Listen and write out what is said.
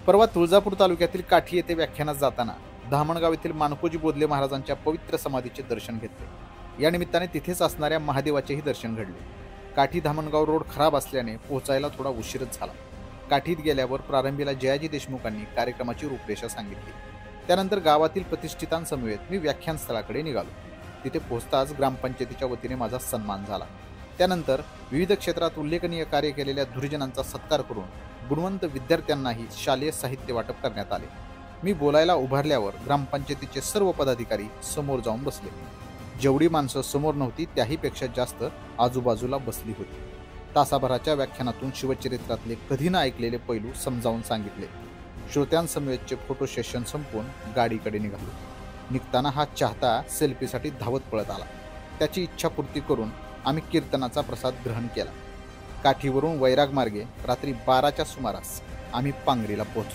परवा तुळजापूर तालुक्यातील काठी येथे व्याख्यानास जाताना धामणगाव येथील मानकोजी बोधले महाराजांच्या पवित्र समाधीचे दर्शन घेतले। या निमित्ताने तिथेच असणाऱ्या महादेवाचेही दर्शन घडले। काठी धामणगाव रोड खराब असल्याने पोहोचायला थोडा उशीरच झाला। काठीत गेल्यावर प्रारंभीला जयाजी देशमुखांनी कार्यक्रमाची रूपरेषा सांगितली। त्यानंतर गावातील प्रतिष्ठितांसमवेत मी व्याख्यान स्थळाकडे निघालो। तिथे पोहोचताच ग्रामपंचायतीच्या वतीने माझा सन्मान झाला। त्यानंतर विविध क्षेत्रात उल्लेखनीय कार्य केलेल्या धुरीजनांचा सत्कार करून गुणवंत विद्यार्थ्यांनाही शालेय साहित्य वाटप करण्यात आले। मी बोलायला उभारल्यावर ग्रामपंचायतीचे सर्व पदाधिकारी समोर जाऊन बसले। जेवढी माणसं समोर नव्हती त्याहीपेक्षा जास्त आजूबाजूला बसली होती। तासाभराच्या व्याख्यानातून शिवचरित्रातले कधी न ऐकलेले पैलू समजावून सांगितले। श्रोत्यांसमवेतचे फोटो सेशन संपवून गाडीकडे निघालो। निघताना हा चाहता सेल्फीसाठी धावत पळत आला। त्याची इच्छापूर्ती करून आम्ही कीर्तनाचा प्रसाद ग्रहण केला। काठीवरून वैराग मार्गे रात्री 12च्या सुमारास आम्ही पांगरीला पोहोचलो।